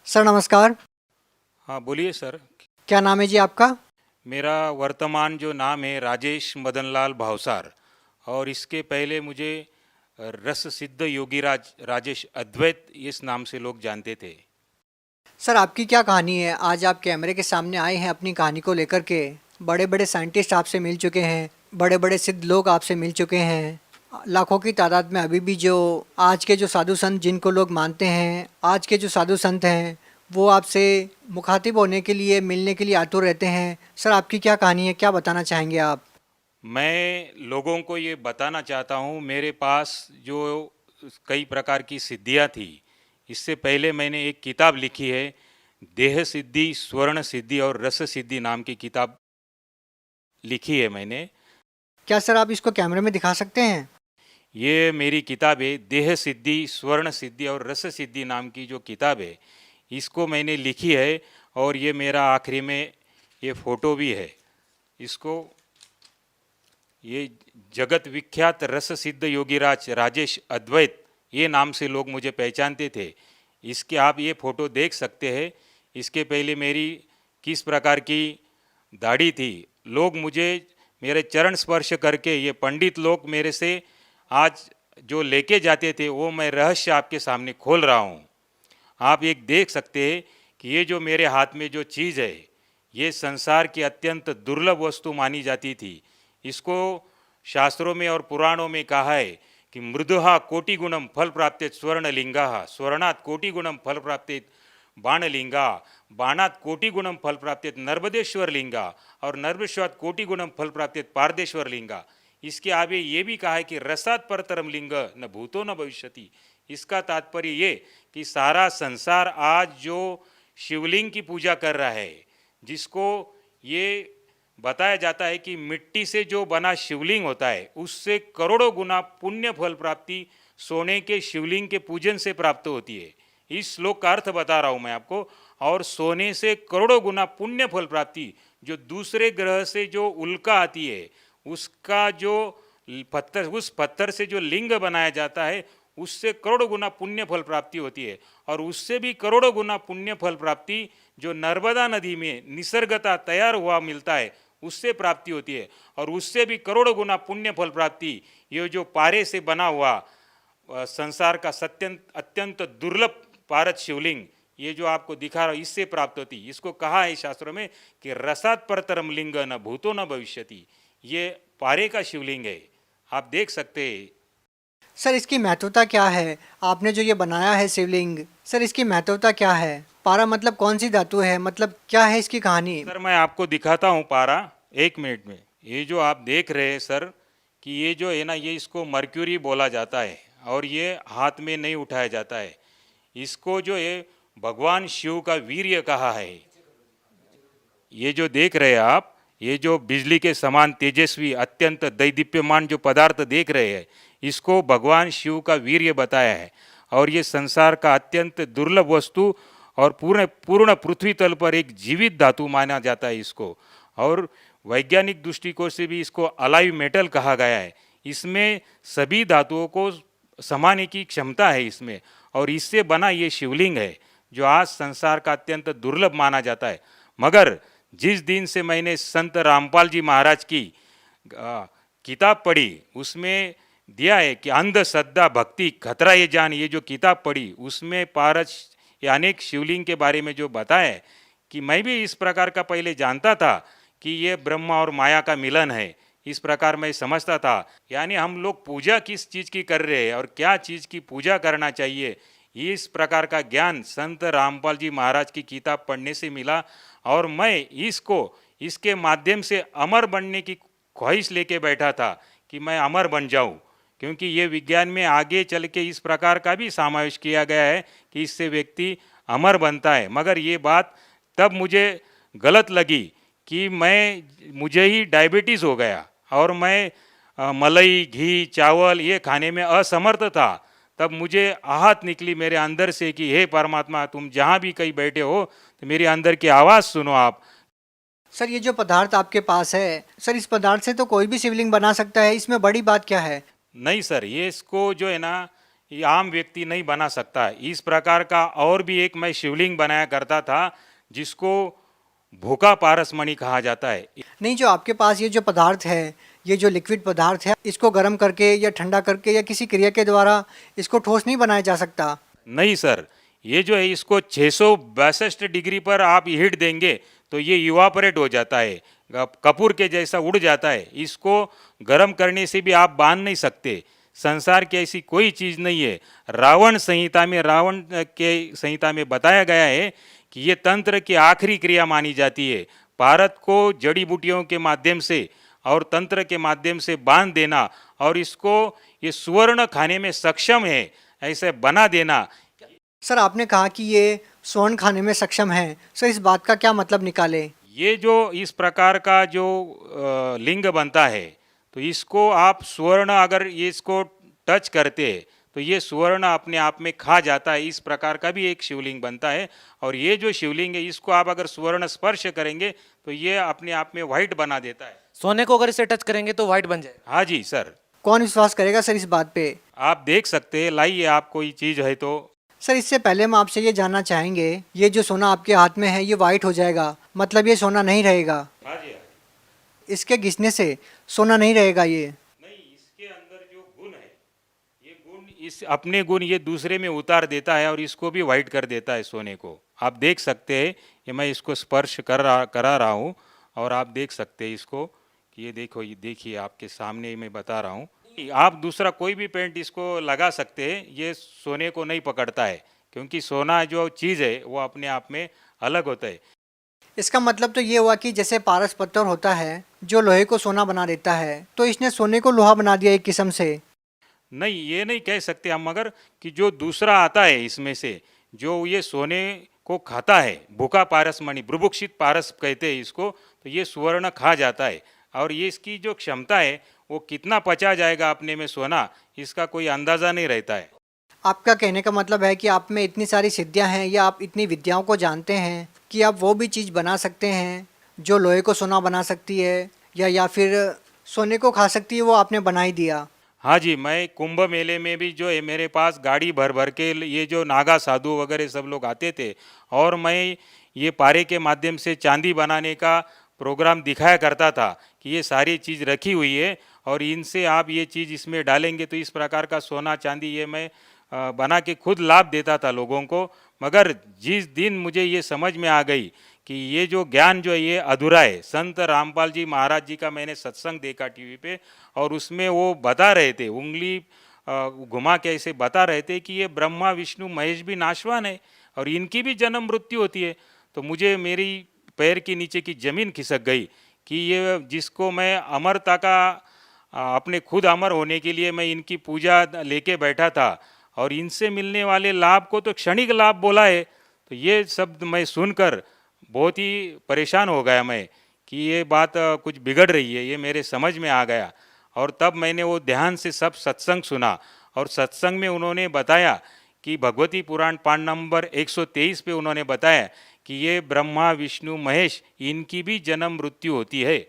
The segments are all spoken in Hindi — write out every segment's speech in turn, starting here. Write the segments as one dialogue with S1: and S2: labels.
S1: सर नमस्कार।
S2: हाँ बोलिए सर।
S1: क्या नाम है जी आपका?
S2: मेरा वर्तमान जो नाम है राजेश मदनलाल भावसार। और इसके पहले मुझे रस सिद्ध योगीराज राजेश अद्वैत इस नाम से लोग जानते थे।
S1: सर आपकी क्या कहानी है? आज आप कैमरे के सामने आए हैं अपनी कहानी को लेकर के। बड़े बड़े साइंटिस्ट आपसे मिल चुके हैं, बड़े बड़े सिद्ध लोग आपसे मिल चुके हैं। लाखों की तादाद में अभी भी जो आज के जो साधु संत जिनको लोग मानते हैं, आज के जो साधु संत हैं, वो आपसे मुखातिब होने के लिए, मिलने के लिए आतुर रहते हैं। सर आपकी क्या कहानी है, क्या बताना चाहेंगे आप?
S2: मैं लोगों को ये बताना चाहता हूँ, मेरे पास जो कई प्रकार की सिद्धियाँ थी। इससे पहले मैंने एक किताब लिखी है, देह सिद्धि, स्वर्ण सिद्धि और रस सिद्धि नाम की किताब लिखी है मैंने।
S1: क्या सर आप इसको कैमरे में दिखा सकते हैं?
S2: ये मेरी किताब है, देह सिद्धि, स्वर्ण सिद्धि और रस सिद्धि नाम की जो किताब है, इसको मैंने लिखी है। और ये मेरा आखिरी में ये फोटो भी है। इसको ये जगत विख्यात रस सिद्ध योगीराज राजेश अद्वैत ये नाम से लोग मुझे पहचानते थे। इसके आप ये फ़ोटो देख सकते हैं। इसके पहले मेरी किस प्रकार की दाढ़ी थी। लोग मुझे मेरे चरण स्पर्श करके, ये पंडित लोग मेरे से आज जो लेके जाते थे वो मैं रहस्य आपके सामने खोल रहा हूँ। आप एक देख सकते हैं कि ये जो मेरे हाथ में जो चीज़ है, ये संसार की अत्यंत दुर्लभ वस्तु मानी जाती थी। इसको शास्त्रों में और पुराणों में कहा है कि मृदुहा कोटिगुणम फल प्राप्तेत स्वर्णलिंगा, स्वर्णात् कोटिगुणम फल प्राप्तेत बाणलिंगा, बाणात् कोटिगुणम फल प्राप्तेत नर्मदेश्वर लिंगा और नर्मदेश्वरात् कोटिगुणम फल प्राप्तेत पारदेश्वर लिंगा। इसके आगे ये भी कहा है कि रसात परतरम लिंग न भूतो न भविष्यति। इसका तात्पर्य ये कि सारा संसार आज जो शिवलिंग की पूजा कर रहा है, जिसको ये बताया जाता है कि मिट्टी से जो बना शिवलिंग होता है उससे करोड़ों गुना पुण्य फल प्राप्ति सोने के शिवलिंग के पूजन से प्राप्त होती है। इस श्लोक का अर्थ बता रहा हूँ मैं आपको। और सोने से करोड़ों गुना पुण्य फल प्राप्ति, जो दूसरे ग्रह से जो उल्का आती है उसका जो पत्थर, उस पत्थर से जो लिंग बनाया जाता है उससे करोड़ों गुना पुण्य फल प्राप्ति होती है। और उससे भी करोड़ों गुना पुण्य फल प्राप्ति जो नर्मदा नदी में निसर्गता तैयार हुआ मिलता है उससे प्राप्ति होती है। और उससे भी करोड़ों गुना पुण्य फल प्राप्ति ये जो पारे से बना हुआ संसार का अत्यंत दुर्लभ पारद शिवलिंग, ये जो आपको दिखा रहा हूँ, इससे प्राप्त होती। इसको कहा है शास्त्रों में कि रसात परतरम लिंग न भूतो न भविष्यति। ये पारे का शिवलिंग है, आप देख सकते हैं।
S1: सर इसकी महत्वता क्या है? आपने जो ये बनाया है शिवलिंग, सर इसकी महत्वता क्या है? पारा मतलब कौन सी धातु है, मतलब क्या है इसकी कहानी?
S2: सर मैं आपको दिखाता हूँ पारा, एक मिनट में। ये जो आप देख रहे हैं सर, कि ये जो है ना, ये इसको मर्क्यूरी बोला जाता है और ये हाथ में नहीं उठाया जाता है। इसको जो है भगवान शिव का वीर्य कहा है। ये जो देख रहे हैं आप, ये जो बिजली के समान तेजस्वी अत्यंत दैदीप्यमान जो पदार्थ देख रहे हैं, इसको भगवान शिव का वीर्य बताया है। और ये संसार का अत्यंत दुर्लभ वस्तु और पूर्ण पूर्ण पृथ्वी तल पर एक जीवित धातु माना जाता है इसको। और वैज्ञानिक दृष्टिकोण से भी इसको अलाइव मेटल कहा गया है। इसमें सभी धातुओं को समाने की क्षमता है इसमें। और इससे बना ये शिवलिंग है जो आज संसार का अत्यंत दुर्लभ माना जाता है। मगर जिस दिन से मैंने संत रामपाल जी महाराज की किताब पढ़ी, उसमें दिया है कि अंध श्रद्धा भक्ति खतरा ये जान, ये जो किताब पढ़ी उसमें पारस या अनेक शिवलिंग के बारे में जो बताया है, कि मैं भी इस प्रकार का पहले जानता था कि ये ब्रह्मा और माया का मिलन है, इस प्रकार मैं समझता था। यानी हम लोग पूजा किस चीज़ की कर रहे हैं और क्या चीज़ की पूजा करना चाहिए, इस प्रकार का ज्ञान संत रामपाल जी महाराज की किताब पढ़ने से मिला। और मैं इसको इसके माध्यम से अमर बनने की ख्वाहिश लेके बैठा था कि मैं अमर बन जाऊं। क्योंकि ये विज्ञान में आगे चल के इस प्रकार का भी समावेश किया गया है कि इससे व्यक्ति अमर बनता है। मगर ये बात तब मुझे गलत लगी कि मुझे ही डायबिटीज़ हो गया और मैं मलाई, घी, चावल ये खाने में असमर्थ था। तब मुझे आहत निकली मेरे अंदर से कि हे परमात्मा, तुम जहाँ भी कहीं बैठे हो तो मेरे अंदर की आवाज़ सुनो आप।
S1: सर ये जो पदार्थ आपके पास है, सर इस पदार्थ से तो कोई भी शिवलिंग बना सकता है, इसमें बड़ी बात क्या है?
S2: नहीं सर, ये इसको जो है ना, ये आम व्यक्ति नहीं बना सकता। इस प्रकार का और भी एक मैं शिवलिंग बनाया करता था जिसको भूखा पारसमणि कहा जाता है।
S1: नहीं, जो आपके पास ये जो पदार्थ है, ये जो लिक्विड पदार्थ है, इसको गर्म करके या ठंडा करके या किसी क्रिया के द्वारा इसको ठोस नहीं बनाया जा सकता।
S2: नहीं सर, ये जो है इसको 662 डिग्री पर आप हीट देंगे तो ये इवापोरेट हो जाता है, कपूर के जैसा उड़ जाता है। इसको गर्म करने से भी आप बांध नहीं सकते। संसार की ऐसी कोई चीज़ नहीं है। रावण के संहिता में बताया गया है कि ये तंत्र की आखिरी क्रिया मानी जाती है। भारत को जड़ी बूटियों के माध्यम से और तंत्र के माध्यम से बांध देना और इसको ये सुवर्ण खाने में सक्षम है ऐसे बना देना।
S1: सर, आपने कहा कि ये स्वर्ण खाने में सक्षम है। सर, इस बात का क्या मतलब निकाले?
S2: ये जो इस प्रकार का जो लिंग बनता है तो इसको आप स्वर्ण अगर ये इसको टच करते हैं तो ये स्वर्ण अपने आप में खा जाता है। इस प्रकार का भी एक शिवलिंग बनता है और ये जो शिवलिंग है इसको आप अगर स्वर्ण स्पर्श करेंगे तो ये अपने आप में व्हाइट बना देता है।
S3: सोने को अगर इसे टच करेंगे तो व्हाइट बन जाए।
S2: हाँ जी सर,
S1: कौन विश्वास करेगा सर इस बात पे?
S2: आप देख सकते हैं, लाइए आप कोई चीज़ है तो।
S1: सर, इससे पहले हम आपसे ये जानना चाहेंगे, ये जो सोना आपके हाथ में है ये वाइट हो जाएगा, मतलब ये सोना नहीं रहेगा?
S2: हाँ जी,
S1: इसके घिसने से सोना नहीं रहेगा ये?
S2: नहीं, इसके अंदर जो गुण है ये गुण इस अपने गुण ये दूसरे में उतार देता है और इसको भी वाइट कर देता है सोने को। आप देख सकते हैं कि मैं इसको स्पर्श करा रहा हूँ और आप देख सकते हैं इसको कि ये देखो, ये देखिए आपके सामने मैं बता रहा हूँ। आप दूसरा कोई भी पेंट इसको लगा सकते हैं, ये सोने को नहीं पकड़ता है क्योंकि सोना जो चीज़ है वो अपने आप में अलग होता है।
S1: इसका मतलब तो ये हुआ कि जैसे पारस पत्थर होता है जो लोहे को सोना बना देता है, तो इसने सोने को लोहा बना दिया एक किस्म से।
S2: नहीं, ये नहीं कह सकते हम, मगर कि जो दूसरा आता है इसमें से जो ये सोने को खाता है, भूखा पारसमणि, बुभुक्षित पारस कहते हैं इसको, तो ये सुवर्ण खा जाता है और ये इसकी जो क्षमता है वो कितना पचा जाएगा अपने में सोना, इसका कोई अंदाज़ा नहीं रहता है।
S1: आपका कहने का मतलब है कि आप में इतनी सारी सिद्धियां हैं या आप इतनी विद्याओं को जानते हैं कि आप वो भी चीज़ बना सकते हैं जो लोहे को सोना बना सकती है या फिर सोने को खा सकती है, वो आपने बना ही दिया।
S2: हाँ जी, मैं कुंभ मेले में भी जो है मेरे पास गाड़ी भर भर के ये जो नागा साधु वगैरह सब लोग आते थे और मैं ये पारे के माध्यम से चांदी बनाने का प्रोग्राम दिखाया करता था कि ये सारी चीज़ रखी हुई है और इनसे आप ये चीज़ इसमें डालेंगे तो इस प्रकार का सोना चांदी ये मैं बना के खुद लाभ देता था लोगों को। मगर जिस दिन मुझे ये समझ में आ गई कि ये जो ज्ञान जो है ये अधूरा है, संत रामपाल जी महाराज जी का मैंने सत्संग देखा टीवी पे और उसमें वो बता रहे थे, उंगली घुमा के ऐसे बता रहे थे कि ये ब्रह्मा विष्णु महेश भी नाशवान है और इनकी भी जन्म मृत्यु होती है। तो मुझे मेरी पैर के नीचे की ज़मीन खिसक गई कि ये जिसको मैं अमरता का अपने खुद अमर होने के लिए मैं इनकी पूजा लेके बैठा था और इनसे मिलने वाले लाभ को तो क्षणिक लाभ बोला है। तो ये शब्द मैं सुनकर बहुत ही परेशान हो गया मैं कि ये बात कुछ बिगड़ रही है, ये मेरे समझ में आ गया। और तब मैंने वो ध्यान से सब सत्संग सुना और सत्संग में उन्होंने बताया कि भगवती पुराण पाठ नंबर 123 पे उन्होंने बताया कि ये ब्रह्मा विष्णु महेश इनकी भी जन्म मृत्यु होती है।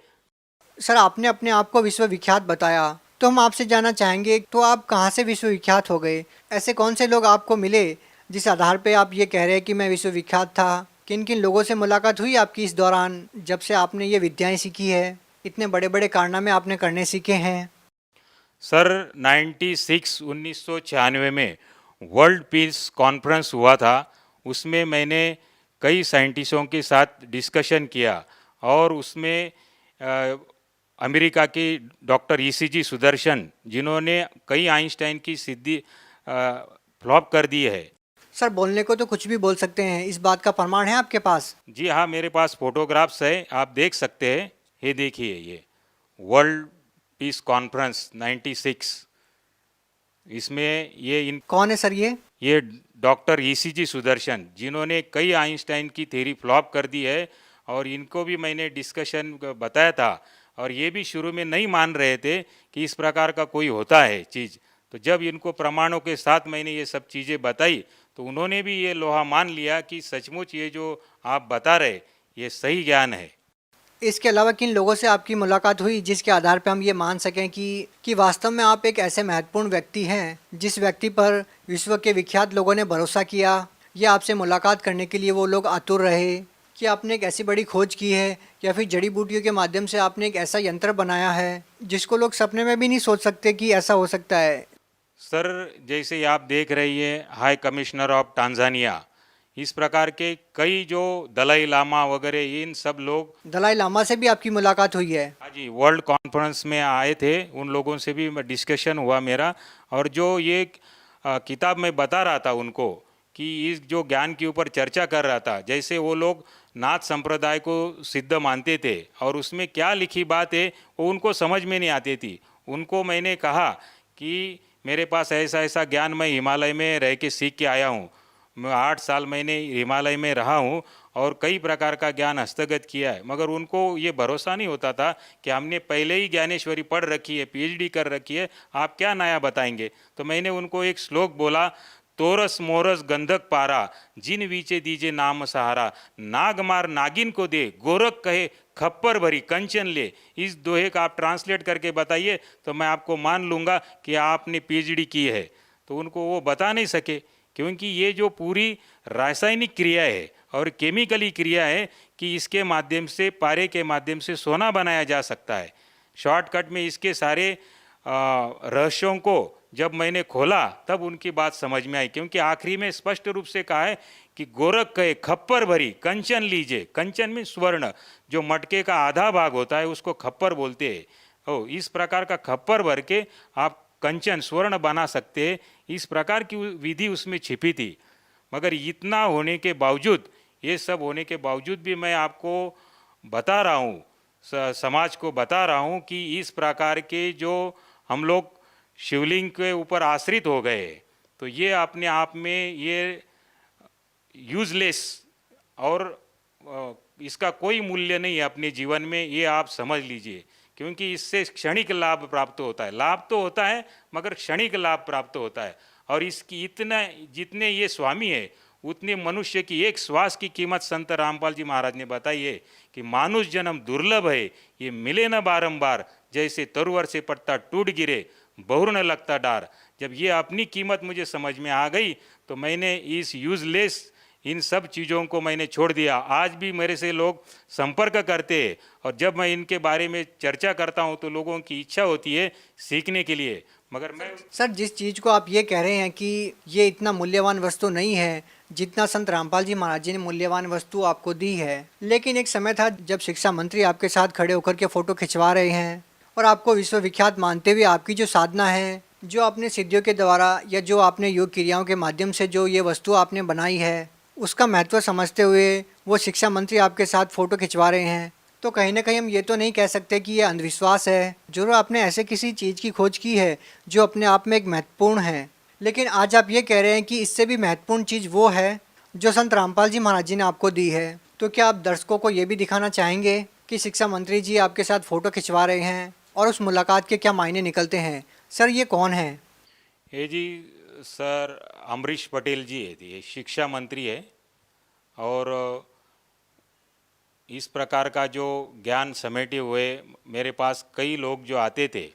S1: सर, आपने अपने आप को विश्वविख्यात बताया, तो हम आपसे जानना चाहेंगे, तो आप कहाँ से विश्वविख्यात हो गए? ऐसे कौन से लोग आपको मिले जिस आधार पे आप ये कह रहे हैं कि मैं विश्वविख्यात था? किन किन लोगों से मुलाकात हुई आपकी इस दौरान जब से आपने ये विद्याएं सीखी है, इतने बड़े बड़े कारनामे आपने करने सीखे हैं?
S2: सर 1996 में वर्ल्ड पीस कॉन्फ्रेंस हुआ था, उसमें मैंने कई साइंटिस्टों के साथ डिस्कशन किया और उसमें अमेरिका के डॉक्टर ईसीजी सुदर्शन जिन्होंने कई आइंस्टाइन की सिद्धि फ्लॉप कर दी है।
S1: सर, बोलने को तो कुछ भी बोल सकते हैं, इस बात का प्रमाण है आपके पास?
S2: जी हाँ, मेरे पास फोटोग्राफ्स है, आप देख सकते हैं। ये देखिए, ये वर्ल्ड पीस कॉन्फ्रेंस 96, इसमें ये
S1: कौन है सर ये?
S2: डॉक्टर ईसीजी सुदर्शन जिन्होंने कई आइंस्टाइन की थ्योरी फ्लॉप कर दी है और इनको भी मैंने डिस्कशन बताया था और ये भी शुरू में नहीं मान रहे थे कि इस प्रकार का कोई होता है चीज़। तो जब इनको प्रमाणों के साथ मैंने ये सब चीज़ें बताई तो उन्होंने भी ये लोहा मान लिया कि सचमुच ये जो आप बता रहे ये सही ज्ञान है।
S1: इसके अलावा किन लोगों से आपकी मुलाकात हुई जिसके आधार पर हम ये मान सकें कि वास्तव में आप एक ऐसे महत्वपूर्ण व्यक्ति हैं जिस व्यक्ति पर विश्व के विख्यात लोगों ने भरोसा किया या आपसे मुलाकात करने के लिए वो लोग आतुर रहे, कि आपने एक ऐसी बड़ी खोज की है या फिर जड़ी बूटियों के माध्यम से आपने एक ऐसा यंत्र बनाया है जिसको लोग सपने में भी नहीं सोच सकते कि ऐसा हो सकता है।
S2: सर, जैसे आप देख रही है हाई कमिश्नर ऑफ टांजानिया, इस प्रकार के कई जो दलाई लामा वगैरह इन सब लोग,
S1: दलाई लामा से भी आपकी मुलाकात हुई है?
S2: हाँ जी, वर्ल्ड कॉन्फ्रेंस में आए थे, उन लोगों से भी डिस्कशन हुआ मेरा। और जो ये किताब में बता रहा था उनको कि इस जो ज्ञान के ऊपर चर्चा कर रहा था, जैसे वो लोग नाथ संप्रदाय को सिद्ध मानते थे और उसमें क्या लिखी बात है वो उनको समझ में नहीं आती थी। उनको मैंने कहा कि मेरे पास ऐसा ऐसा ज्ञान मैं हिमालय में रह के सीख के आया हूँ, मैं 8 साल मैंने हिमालय में रहा हूँ और कई प्रकार का ज्ञान हस्तगत किया है, मगर उनको ये भरोसा नहीं होता था कि हमने पहले ही ज्ञानेश्वरी पढ़ रखी है, पीएचडी कर रखी है, आप क्या नया बताएंगे। तो मैंने उनको एक श्लोक बोला, तोरस मोरस गंधक पारा, जिन वीचे दीजे नाम सहारा, नाग मार नागिन को दे, गोरख कहे खप्पर भरी कंचन ले। इस दोहे का आप ट्रांसलेट करके बताइए तो मैं आपको मान लूँगा कि आपने पीएचडी की है। तो उनको वो बता नहीं सके, क्योंकि ये जो पूरी रासायनिक क्रिया है और केमिकली क्रिया है कि इसके माध्यम से, पारे के माध्यम से सोना बनाया जा सकता है। शॉर्टकट में इसके सारे रहस्यों को जब मैंने खोला तब उनकी बात समझ में आई, क्योंकि आखिरी में स्पष्ट रूप से कहा है कि गोरख कहे खप्पर भरी कंचन लीजिए। कंचन में स्वर्ण, जो मटके का आधा भाग होता है उसको खप्पर बोलते हैं। इस प्रकार का खप्पर भर के आप कंचन स्वर्ण बना सकते हैं, इस प्रकार की विधि उसमें छिपी थी। मगर इतना होने के बावजूद, ये सब होने के बावजूद भी मैं आपको बता रहा हूँ, समाज को बता रहा हूँ कि इस प्रकार के जो हम लोग शिवलिंग के ऊपर आश्रित हो गए, तो ये अपने आप में ये यूजलेस और इसका कोई मूल्य नहीं है अपने जीवन में, ये आप समझ लीजिए। क्योंकि इससे क्षणिक लाभ प्राप्त होता है, लाभ तो होता है मगर क्षणिक लाभ प्राप्त होता है। और इसकी इतना, जितने ये स्वामी है उतने मनुष्य की एक श्वास की कीमत संत रामपाल जी महाराज ने बताई है कि मानुष जन्म दुर्लभ है, ये मिले न बारंबार, जैसे तरुवर से पत्ता टूट गिरे बहुर न लगता डार। जब ये अपनी कीमत मुझे समझ में आ गई तो मैंने इस यूजलेस इन सब चीज़ों को मैंने छोड़ दिया। आज भी मेरे से लोग संपर्क करते हैं और जब मैं इनके बारे में चर्चा करता हूं तो लोगों की इच्छा होती है सीखने के लिए। मगर मैं
S1: सर, जिस चीज़ को आप ये कह रहे हैं कि ये इतना मूल्यवान वस्तु नहीं है जितना संत रामपाल जी महाराज जी ने मूल्यवान वस्तु आपको दी है, लेकिन एक समय था जब शिक्षा मंत्री आपके साथ खड़े होकर के फ़ोटो खिंचवा रहे हैं और आपको विश्वविख्यात मानते हुए आपकी जो साधना है, जो आपने सिद्धियों के द्वारा या जो आपने योग क्रियाओं के माध्यम से जो ये वस्तु आपने बनाई है, उसका महत्व समझते हुए वो शिक्षा मंत्री आपके साथ फ़ोटो खिंचवा रहे हैं, तो कहीं ना कहीं हम ये तो नहीं कह सकते कि ये अंधविश्वास है। जरूर आपने ऐसे किसी चीज़ की खोज की है जो अपने आप में एक महत्वपूर्ण है, लेकिन आज आप ये कह रहे हैं कि इससे भी महत्वपूर्ण चीज़ वो है जो संत रामपाल जी महाराज जी ने आपको दी है। तो क्या आप दर्शकों को ये भी दिखाना चाहेंगे कि शिक्षा मंत्री जी आपके साथ फ़ोटो खिंचवा रहे हैं और उस मुलाकात के क्या मायने निकलते हैं? सर, ये कौन है?
S2: ये जी सर अमरीश पटेल जी है, ये शिक्षा मंत्री है और इस प्रकार का जो ज्ञान समेटे हुए मेरे पास कई लोग जो आते थे।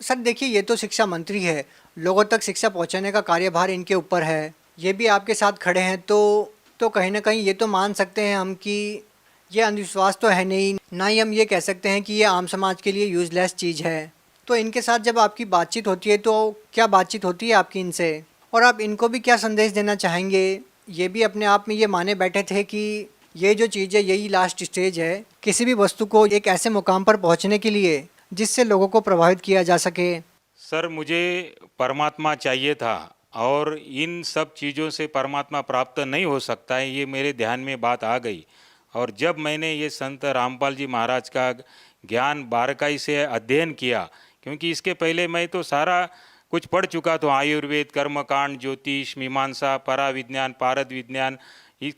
S1: सर देखिए, ये तो शिक्षा मंत्री है, लोगों तक शिक्षा पहुंचाने का कार्यभार इनके ऊपर है, ये भी आपके साथ खड़े हैं, तो कहीं ना कहीं ये तो मान सकते हैं हम कि ये अंधविश्वास तो है नहीं, ना ही हम ये कह सकते हैं कि ये आम समाज के लिए यूजलेस चीज़ है। तो इनके साथ जब आपकी बातचीत होती है तो क्या बातचीत होती है आपकी इनसे, और आप इनको भी क्या संदेश देना चाहेंगे? ये भी अपने आप में ये माने बैठे थे कि ये जो चीज़ है यही लास्ट स्टेज है किसी भी वस्तु को एक ऐसे मुकाम पर पहुंचने के लिए जिससे लोगों को प्रभावित किया जा सके।
S2: सर, मुझे परमात्मा चाहिए था और इन सब चीज़ों से परमात्मा प्राप्त नहीं हो सकता है, ये मेरे ध्यान में बात आ गई। और जब मैंने ये संत रामपाल जी महाराज का ज्ञान बारीकाई से अध्ययन किया, क्योंकि इसके पहले मैं तो सारा कुछ पढ़ चुका था, आयुर्वेद, कर्मकांड, ज्योतिष, मीमांसा, पराविज्ञान, पारद विज्ञान,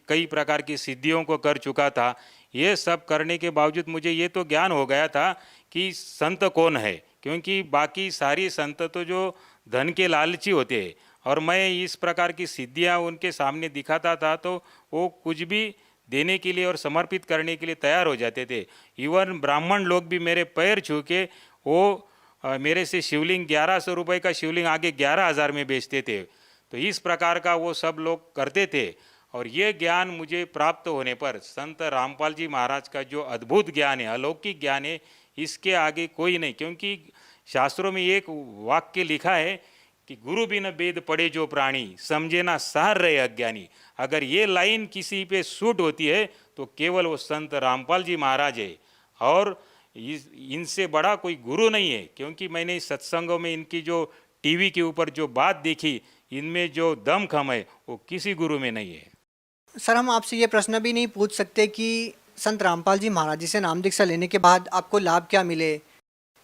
S2: कई प्रकार की सिद्धियों को कर चुका था। ये सब करने के बावजूद मुझे ये तो ज्ञान हो गया था कि संत कौन है, क्योंकि बाकी सारी संत तो जो धन के लालची होते हैं, और मैं इस प्रकार की सिद्धियां उनके सामने दिखाता था तो वो कुछ भी देने के लिए और समर्पित करने के लिए तैयार हो जाते थे। इवन ब्राह्मण लोग भी मेरे पैर छू के वो मेरे से शिवलिंग 1100 रुपये का शिवलिंग आगे 11,000 में बेचते थे। तो इस प्रकार का वो सब लोग करते थे। और ये ज्ञान मुझे प्राप्त होने पर संत रामपाल जी महाराज का जो अद्भुत ज्ञान है, अलौकिक ज्ञान है, इसके आगे कोई नहीं। क्योंकि शास्त्रों में एक वाक्य लिखा है कि गुरु बिन वेद पढ़े जो प्राणी, समझे ना सार रहे अज्ञानी। अगर ये लाइन किसी पे सूट होती है तो केवल वो संत रामपाल जी महाराज है, और इनसे बड़ा कोई गुरु नहीं है। क्योंकि मैंने सत्संगों में इनकी जो टीवी के ऊपर जो बात देखी, इनमें जो दमखम है वो किसी गुरु में नहीं है।
S1: सर हम आपसे ये प्रश्न भी नहीं पूछ सकते कि संत रामपाल जी महाराज जी से नाम दीक्षा लेने के बाद आपको लाभ क्या मिले,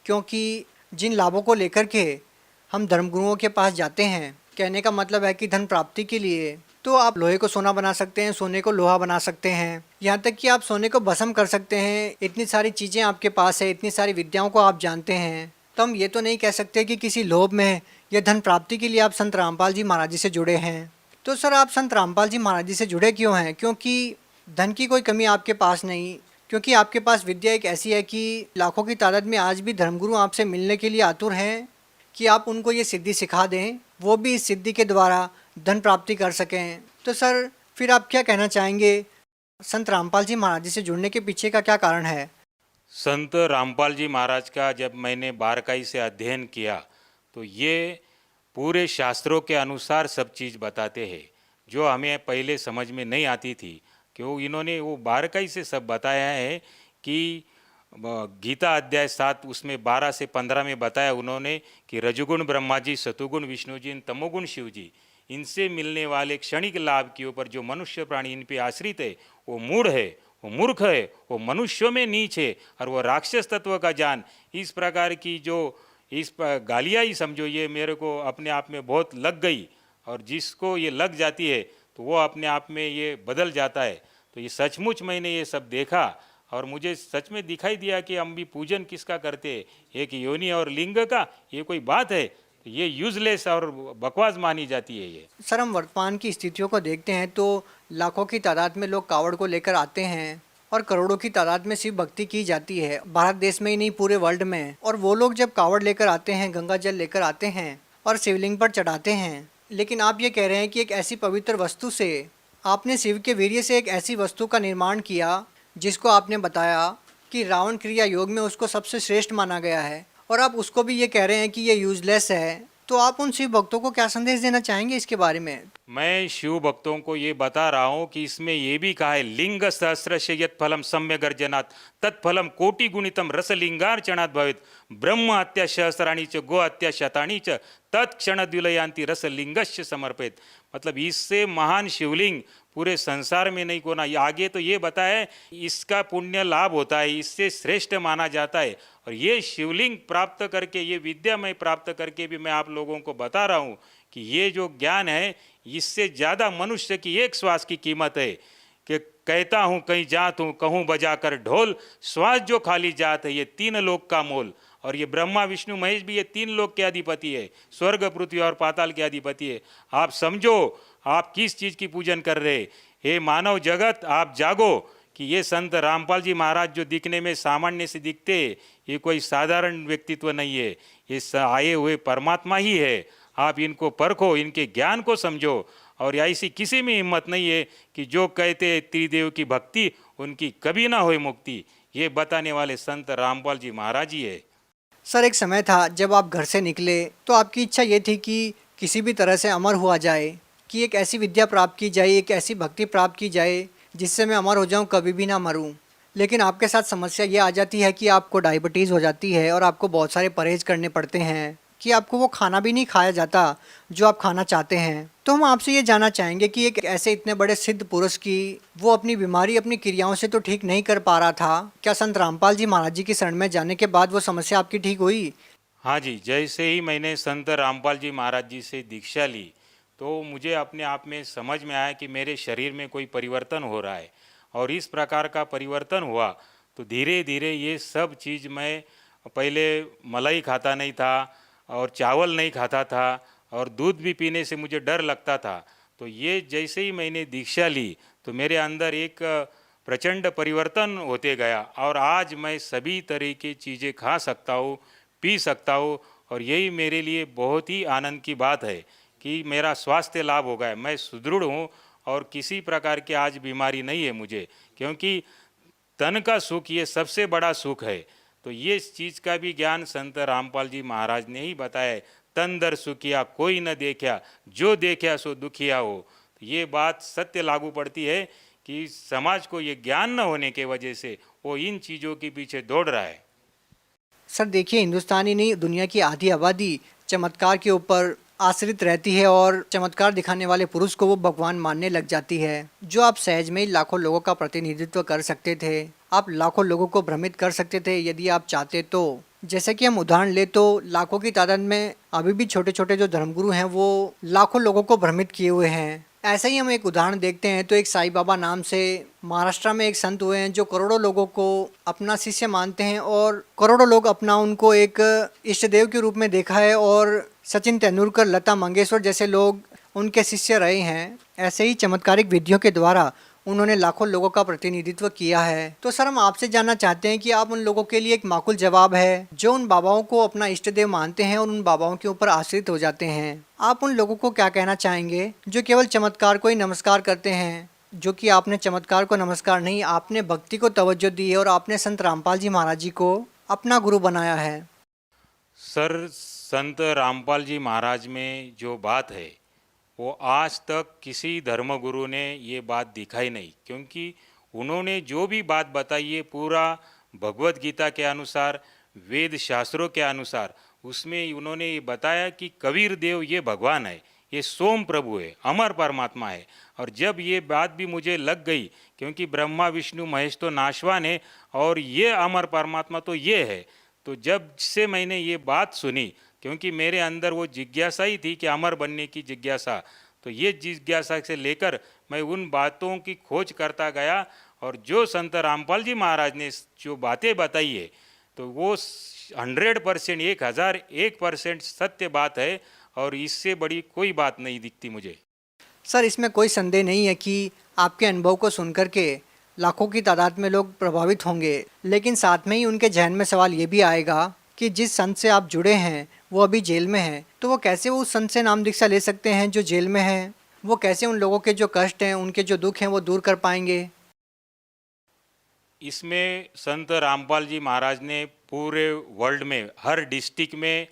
S1: क्योंकि जिन लाभों को लेकर के हम धर्मगुरुओं के पास जाते हैं, कहने का मतलब है कि धन प्राप्ति के लिए तो आप लोहे को सोना बना सकते हैं, सोने को लोहा बना सकते हैं, यहाँ तक कि आप सोने को भस्म कर सकते हैं। इतनी सारी चीज़ें आपके पास है, इतनी सारी विद्याओं को आप जानते हैं, तो हम ये तो नहीं कह सकते कि किसी लोभ में या धन प्राप्ति के लिए आप संत रामपाल जी महाराज जी से जुड़े हैं। तो सर आप संत रामपाल जी महाराज जी से जुड़े क्यों हैं? क्योंकि धन की कोई कमी आपके पास नहीं, क्योंकि आपके पास विद्या एक ऐसी है कि लाखों की तादाद में आज भी धर्मगुरु आपसे मिलने के लिए आतुर हैं कि आप उनको ये सिद्धि सिखा दें, वो भी इस सिद्धि के द्वारा धन प्राप्ति कर सकें। तो सर फिर आप क्या कहना चाहेंगे, संत रामपाल जी महाराज जी से जुड़ने के पीछे का क्या कारण है?
S2: संत रामपाल जी महाराज का जब मैंने बारकाई से अध्ययन किया तो ये पूरे शास्त्रों के अनुसार सब चीज़ बताते हैं, जो हमें पहले समझ में नहीं आती थी। क्यों इन्होंने वो बारकाई से सब बताया है कि गीता अध्याय 7 उसमें 12 से 15 में बताया उन्होंने कि रजोगुण ब्रह्मा जी, सतुगुण विष्णु जी, तमोगुण शिव जी, इनसे मिलने वाले क्षणिक लाभ के ऊपर जो मनुष्य प्राणी इन पे आश्रित है वो मूढ़ है, वो मूर्ख है, वो मनुष्यों में नीच है, और वो राक्षस तत्व का जान। इस प्रकार की जो इस गालियाँ ही समझो, ये मेरे को अपने आप में बहुत लग गई। और जिसको ये लग जाती है तो वो अपने आप में ये बदल जाता है। तो ये सचमुच मैंने ये सब देखा और मुझे सच में दिखाई दिया कि हम भी पूजन किसका करते हैं, एक योनि और लिंग का, ये कोई बात है? तो ये यूजलेस और बकवास मानी जाती है ये।
S1: सर हम वर्तमान की स्थितियों को देखते हैं तो लाखों की तादाद में लोग कावड़ को लेकर आते हैं और करोड़ों की तादाद में शिव भक्ति की जाती है, भारत देश में ही नहीं पूरे वर्ल्ड में। और वो लोग जब कावड़ लेकर आते हैं, गंगा जल लेकर आते हैं और शिवलिंग पर चढ़ाते हैं, लेकिन आप ये कह रहे हैं कि एक ऐसी पवित्र वस्तु से आपने शिव के वीर्य से एक ऐसी वस्तु का निर्माण किया जिसको आपने बताया कि रावण क्रिया योग में उसको सबसे श्रेष्ठ माना गया है, और आप उसको भी ये कह रहे हैं कि ये यूजलेस है। तो आप उन शिव भक्तों को क्या संदेश देना चाहेंगे इसके बारे में?
S2: मैं शिव भक्तों को ये बता रहा हूँ कि इसमें ये भी कहा है, लिंग सहस्रस्य यत् फलम सम्य गर्जनात् तत्फलम कोटि गुणितम रस लिंगार्चनात् भवेत् ब्रह्म हत्या सहस्राणी च गो हत्या शतानी च तत्क्षण द्विलयांति रस लिंगस्य समर्पित। मतलब इससे महान शिवलिंग पूरे संसार में नहीं कोना। आगे तो ये बताया इसका पुण्य लाभ होता है, इससे श्रेष्ठ माना जाता है। और ये शिवलिंग प्राप्त करके, ये विद्या मैं प्राप्त करके भी मैं आप लोगों को बता रहा हूँ कि ये जो ज्ञान है इससे ज़्यादा मनुष्य की एक श्वास की कीमत है। कि कहता हूँ कहीं जात हूँ, कहूँ बजा कर ढोल, श्वास जो खाली जात है ये 3 लोक का मोल। और ये ब्रह्मा विष्णु महेश भी ये 3 लोक के अधिपति है, स्वर्ग पृथ्वी और पाताल के अधिपति है। आप समझो आप किस चीज़ की पूजन कर रहे। हे मानव जगत आप जागो कि ये संत रामपाल जी महाराज जो दिखने में सामान्य से दिखते, ये कोई साधारण व्यक्तित्व नहीं है, ये आए हुए परमात्मा ही है। आप इनको परखो, इनके ज्ञान को समझो। और ऐसी किसी में हिम्मत नहीं है कि जो कहते त्रिदेव की भक्ति उनकी कभी ना होए मुक्ति, ये बताने वाले संत रामपाल जी महाराज ही है।
S1: सर एक समय था जब आप घर से निकले तो आपकी इच्छा ये थी कि किसी भी तरह से अमर हुआ जाए, कि एक ऐसी विद्या प्राप्त की जाए, एक ऐसी भक्ति प्राप्त की जाए जिससे मैं अमर हो जाऊं, कभी भी ना मरूं। लेकिन आपके साथ समस्या ये आ जाती है कि आपको डायबिटीज़ हो जाती है और आपको बहुत सारे परहेज़ करने पड़ते हैं, कि आपको वो खाना भी नहीं खाया जाता जो आप खाना चाहते हैं। तो हम आपसे ये जानना चाहेंगे कि एक ऐसे इतने बड़े सिद्ध पुरुष की वो अपनी बीमारी अपनी क्रियाओं से तो ठीक नहीं कर पा रहा था, क्या संत रामपाल जी महाराज जी की शरण में जाने के बाद वो समस्या आपकी ठीक हुई?
S2: हाँ जी, जैसे ही मैंने संत रामपाल जी महाराज जी से दीक्षा ली तो मुझे अपने आप में समझ में आया कि मेरे शरीर में कोई परिवर्तन हो रहा है। और इस प्रकार का परिवर्तन हुआ तो धीरे धीरे ये सब चीज़, मैं पहले मलाई खाता नहीं था और चावल नहीं खाता था और दूध भी पीने से मुझे डर लगता था। तो ये जैसे ही मैंने दीक्षा ली तो मेरे अंदर एक प्रचंड परिवर्तन होते गया और आज मैं सभी तरह की चीज़ें खा सकता हूँ, पी सकता हूँ और यही मेरे लिए बहुत ही आनंद की बात है कि मेरा स्वास्थ्य लाभ हो गया, मैं सुदृढ़ हूँ और किसी प्रकार की आज बीमारी नहीं है मुझे, क्योंकि तन का सुख ये सबसे बड़ा सुख है। तो ये चीज़ का भी ज्ञान संत रामपाल जी महाराज ने ही बताया है। तन दर सुखिया कोई न देखा, जो देखा सो दुखिया हो। तो ये बात सत्य लागू पड़ती है कि समाज को ये ज्ञान न होने के वजह से वो इन चीज़ों के पीछे दौड़ रहा है।
S1: सर देखिए, हिंदुस्तानी नहीं, दुनिया की आधी आबादी चमत्कार के ऊपर आश्रित रहती है और चमत्कार दिखाने वाले पुरुष को वो भगवान मानने लग जाती है। जो आप सहज में ही लाखों लोगों का प्रतिनिधित्व कर सकते थे, आप लाखों लोगों को भ्रमित कर सकते थे यदि आप चाहते तो। जैसे कि हम उदाहरण ले तो लाखों की तादाद में अभी भी छोटे छोटे जो धर्मगुरु हैं वो लाखों लोगों को भ्रमित किए हुए हैं। ऐसा ही हम एक उदाहरण देखते हैं तो एक साईं बाबा नाम से महाराष्ट्र में एक संत हुए हैं जो करोड़ों लोगों को अपना शिष्य मानते हैं और करोड़ों लोग अपना उनको एक इष्ट देव के रूप में देखा है और सचिन तेंदुलकर, लता मंगेशकर जैसे लोग उनके शिष्य रहे हैं। ऐसे ही चमत्कारिक विधियों के द्वारा उन्होंने लाखों लोगों का प्रतिनिधित्व किया है। तो सर हम आपसे जानना चाहते हैं कि आप उन लोगों के लिए एक माकूल जवाब है जो उन बाबाओं को अपना इष्ट देव मानते हैं और उन बाबाओं के ऊपर आश्रित हो जाते हैं। आप उन लोगों को क्या कहना चाहेंगे जो केवल चमत्कार को ही नमस्कार करते हैं, जो कि आपने चमत्कार को नमस्कार नहीं, आपने भक्ति को तवज्जो दी है और आपने संत रामपाल जी महाराज जी को अपना गुरु बनाया है।
S2: सर, संत रामपाल जी महाराज में जो बात है वो आज तक किसी धर्मगुरु ने ये बात दिखाई नहीं, क्योंकि उन्होंने जो भी बात बताई है पूरा भगवत गीता के अनुसार, वेद शास्त्रों के अनुसार, उसमें उन्होंने ये बताया कि कबीर देव ये भगवान है, ये सोम प्रभु है, अमर परमात्मा है। और जब ये बात भी मुझे लग गई, क्योंकि ब्रह्मा विष्णु महेश तो नाशवान है और ये अमर परमात्मा तो ये है, तो जब से मैंने ये बात सुनी, क्योंकि मेरे अंदर वो जिज्ञासा ही थी कि अमर बनने की जिज्ञासा, तो ये जिज्ञासा से लेकर मैं उन बातों की खोज करता गया और जो संत रामपाल जी महाराज ने जो बातें बताई है तो वो 100%, 1001% सत्य बात है और इससे बड़ी कोई बात नहीं दिखती मुझे।
S1: सर इसमें कोई संदेह नहीं है कि आपके अनुभव को सुनकर के लाखों की तादाद में लोग प्रभावित होंगे, लेकिन साथ में ही उनके जहन में सवाल ये भी आएगा कि जिस संत से आप जुड़े हैं वो अभी जेल में है, तो वो कैसे वो उस संत से नाम दीक्षा ले सकते हैं जो जेल में हैं? वो कैसे उन लोगों के जो कष्ट हैं, उनके जो दुख हैं वो दूर कर पाएंगे?
S2: इसमें संत रामपाल जी महाराज ने पूरे वर्ल्ड में हर डिस्ट्रिक्ट में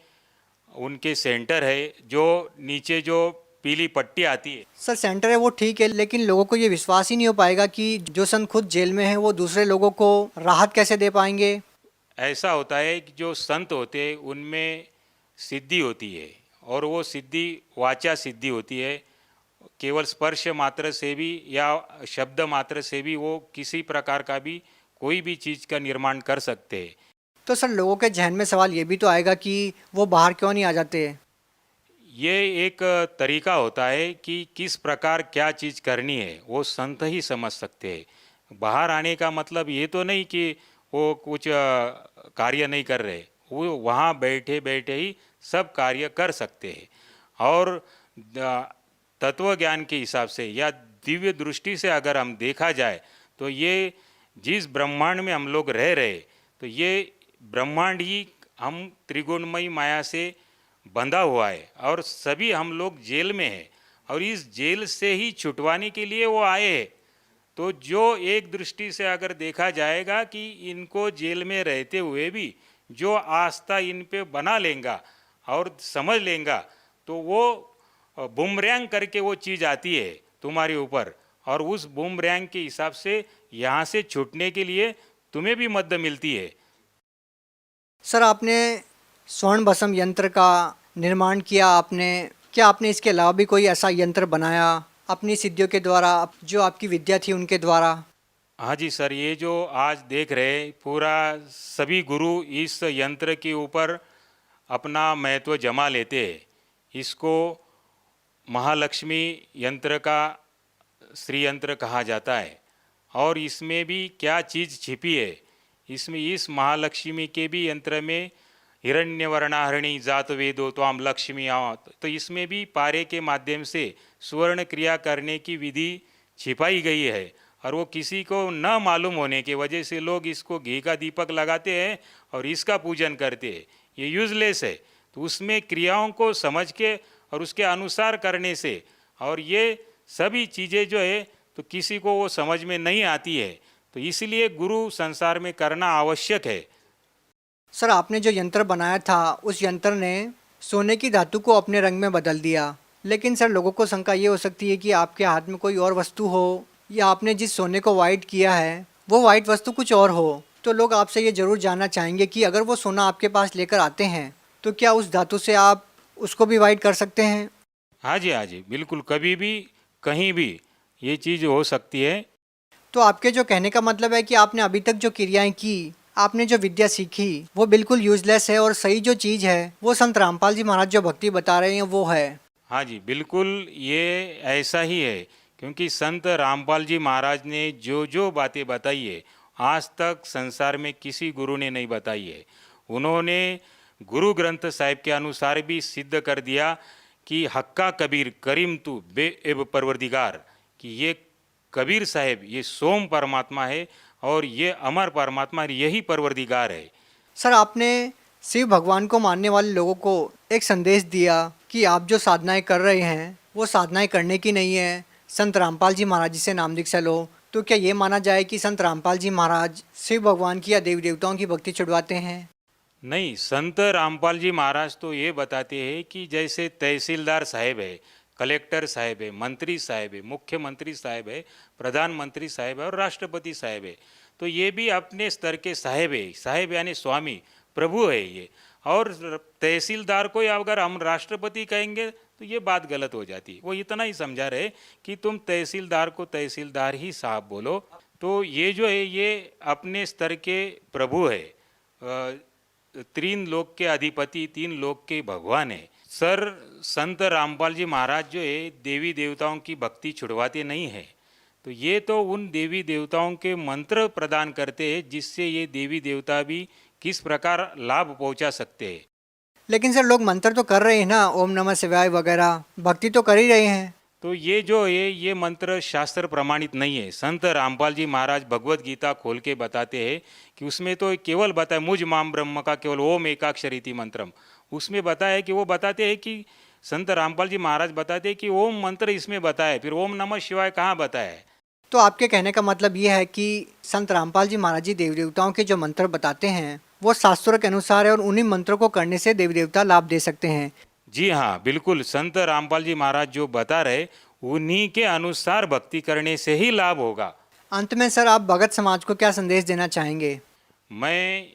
S2: उनके सेंटर है, जो नीचे जो पीली पट्टी आती है।
S1: सर सेंटर है वो ठीक है, लेकिन लोगों को ये विश्वास ही नहीं हो पाएगा कि जो संत खुद जेल में है वो दूसरे लोगों को राहत कैसे दे पाएंगे?
S2: ऐसा होता है कि जो संत होते हैं उनमें सिद्धि होती है और वो सिद्धि वाचा सिद्धि होती है। केवल स्पर्श मात्र से भी या शब्द मात्र से भी वो किसी प्रकार का भी कोई भी चीज़ का निर्माण कर सकते हैं।
S1: तो सर लोगों के जहन में सवाल ये भी तो आएगा कि वो बाहर क्यों नहीं आ जाते?
S2: ये एक तरीका होता है कि किस प्रकार क्या चीज़ करनी है वो संत ही समझ सकते हैं। बाहर आने का मतलब ये तो नहीं कि वो कुछ कार्य नहीं कर रहे, वो वहाँ बैठे बैठे ही सब कार्य कर सकते हैं। और तत्व ज्ञान के हिसाब से या दिव्य दृष्टि से अगर हम देखा जाए तो ये जिस ब्रह्मांड में हम लोग रह रहे, तो ये ब्रह्मांड ही हम त्रिगुणमयी माया से बंधा हुआ है और सभी हम लोग जेल में हैं और इस जेल से ही छुटवाने के लिए वो आए हैं। तो जो एक दृष्टि से अगर देखा जाएगा कि इनको जेल में रहते हुए भी जो आस्था इन पे बना लेगा और समझ लेगा, तो वो बूमरैंग करके वो चीज़ आती है तुम्हारे ऊपर और उस बूमरैंग के हिसाब से यहाँ से छूटने के लिए तुम्हें भी मदद मिलती है।
S1: सर आपने स्वर्ण भस्म यंत्र का निर्माण किया, क्या आपने इसके अलावा भी कोई ऐसा यंत्र बनाया अपनी सिद्धियों के द्वारा, जो आपकी विद्या थी उनके द्वारा?
S2: हाँ जी सर, ये जो आज देख रहे पूरा सभी गुरु इस यंत्र के ऊपर अपना महत्व जमा लेते हैं। इसको महालक्ष्मी यंत्र का श्री यंत्र कहा जाता है और इसमें भी क्या चीज़ छिपी है, इसमें इस महालक्ष्मी के भी यंत्र में हिरण्यवर्णाहरणी जात वेदो त्वाम लक्ष्मी आवत, तो इसमें भी पारे के माध्यम से सुवर्ण क्रिया करने की विधि छिपाई गई है और वो किसी को न मालूम होने की वजह से लोग इसको घी का दीपक लगाते हैं और इसका पूजन करते हैं। ये यूजलेस है। तो उसमें क्रियाओं को समझ के और उसके अनुसार करने से, और ये सभी चीज़ें जो है तो किसी को वो समझ में नहीं आती है, तो इसलिए गुरु संसार में करना आवश्यक है।
S1: सर आपने जो यंत्र बनाया था उस यंत्र ने सोने की धातु को अपने रंग में बदल दिया, लेकिन सर लोगों को शंका ये हो सकती है कि आपके हाथ में कोई और वस्तु हो या आपने जिस सोने को वाइट किया है वो वाइट वस्तु कुछ और हो। तो लोग आपसे ये ज़रूर जानना चाहेंगे कि अगर वो सोना आपके पास लेकर आते हैं तो क्या उस धातु से आप उसको भी वाइट कर सकते हैं?
S2: हाँ जी, बिल्कुल, कभी भी कहीं भी ये चीज़ हो सकती है।
S1: तो आपके जो कहने का मतलब है कि आपने अभी तक जो क्रियाएं की, आपने जो विद्या सीखी वो बिल्कुल यूजलेस है और सही जो चीज़ है वो संत रामपाल जी महाराज जो भक्ति बता रहे हैं वो है।
S2: हाँ जी, बिल्कुल ये ऐसा ही है, क्योंकि संत रामपाल जी महाराज ने जो जो बातें बताई है आज तक संसार में किसी गुरु ने नहीं बताई है। उन्होंने गुरु ग्रंथ साहिब के अनुसार भी सिद्ध कर दिया कि हक्का कबीर करीम तू बे एब परवरदिगार, कि ये कबीर साहेब ये सोम परमात्मा है और ये अमर परमात्मा, यही परवरदिगार है।
S1: सर आपने शिव भगवान को मानने वाले लोगों को एक संदेश दिया कि आप जो साधनाएं कर रहे हैं वो साधनाएं करने की नहीं है, संत रामपाल जी महाराज जी से नाम दीक्षा लो। तो क्या ये माना जाए कि संत रामपाल जी महाराज शिव भगवान की या देवी देवताओं की भक्ति छुड़वाते हैं?
S2: नहीं, संत रामपाल जी महाराज तो ये बताते हैं कि जैसे तहसीलदार साहेब है, कलेक्टर साहेब है, मंत्री साहेब है, मुख्यमंत्री साहेब है, प्रधानमंत्री साहेब है और राष्ट्रपति साहेब है, तो ये भी अपने स्तर के साहेब है। साहेब यानी स्वामी प्रभु है ये। और तहसीलदार को या अगर हम राष्ट्रपति कहेंगे तो ये बात गलत हो जाती है। वो इतना ही समझा रहे कि तुम तहसीलदार को तहसीलदार ही साहब बोलो। तो ये जो है ये अपने स्तर के प्रभु है, तीन लोक के अधिपति, तीन लोक के भगवान है। सर संत रामपाल जी महाराज जो है देवी देवताओं की भक्ति छुड़वाते नहीं है, तो ये तो उन देवी देवताओं के मंत्र प्रदान करते हैं जिससे ये देवी देवता भी किस प्रकार लाभ पहुंचा सकते हैं।
S1: लेकिन सर लोग मंत्र तो कर रहे हैं ना, ओम नमः शिवाय वगैरह भक्ति तो कर ही रहे हैं।
S2: तो ये जो है ये मंत्र शास्त्र प्रमाणित नहीं है। संत रामपाल जी महाराज भगवत गीता खोल के बताते हैं कि उसमें तो केवल बताया मुझ माम ब्रह्म का केवल ओम एकाक्षरीति मंत्रम, उसमें बताया है कि वो बताते हैं कि संत रामपाल जी महाराज बताते हैं कि ओम मंत्र इसमें बताया है, फिर ओम नमः शिवाय कहाँ बताया है।
S1: तो आपके कहने का मतलब ये है कि संत रामपाल जी महाराज जी देवी देवताओं के जो मंत्र बताते हैं वो शास्त्रों के अनुसार है और उन्हीं मंत्रों को करने से देवी देवता लाभ दे सकते हैं।
S2: जी हाँ, बिल्कुल, संत रामपाल जी महाराज जो बता रहे उन्हीं के अनुसार भक्ति करने से ही लाभ होगा।
S1: अंत में सर आप भगत समाज को क्या संदेश देना चाहेंगे?
S2: मैं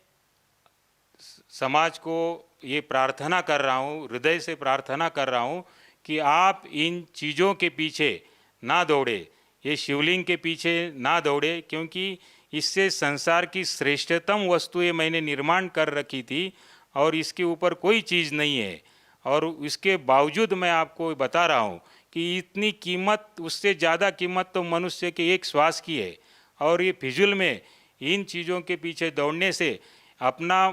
S2: समाज को ये प्रार्थना कर रहा हूँ, हृदय से प्रार्थना कर रहा हूँ कि आप इन चीज़ों के पीछे ना दौड़े, ये शिवलिंग के पीछे ना दौड़े, क्योंकि इससे संसार की श्रेष्ठतम वस्तुएं मैंने निर्माण कर रखी थी और इसके ऊपर कोई चीज़ नहीं है। और इसके बावजूद मैं आपको बता रहा हूँ कि इतनी कीमत, उससे ज़्यादा कीमत तो मनुष्य के एक श्वास की है। और ये फिजूल में इन चीज़ों के पीछे दौड़ने से अपना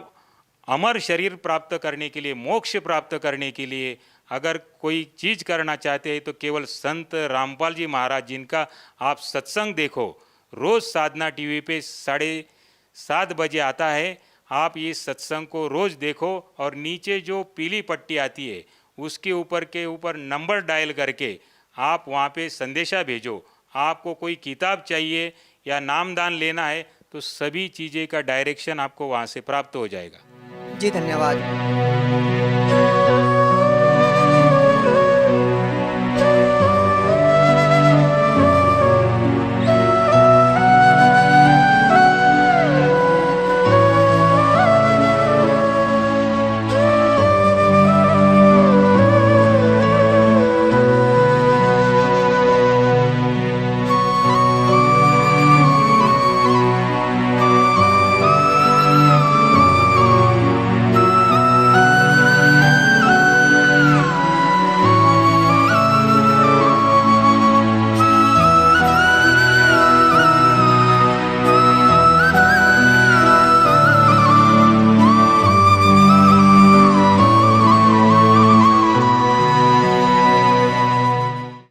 S2: अमर शरीर प्राप्त करने के लिए, मोक्ष प्राप्त करने के लिए अगर कोई चीज़ करना चाहते हैं तो केवल संत रामपाल जी महाराज जिनका आप सत्संग देखो, रोज़ साधना टीवी पे 7:30 बजे आता है, आप ये सत्संग को रोज़ देखो और नीचे जो पीली पट्टी आती है उसके ऊपर नंबर डायल करके आप वहाँ पे संदेशा भेजो। आपको कोई किताब चाहिए या नामदान लेना है तो सभी चीज़ें का डायरेक्शन आपको वहाँ से प्राप्त हो जाएगा।
S1: जी धन्यवाद।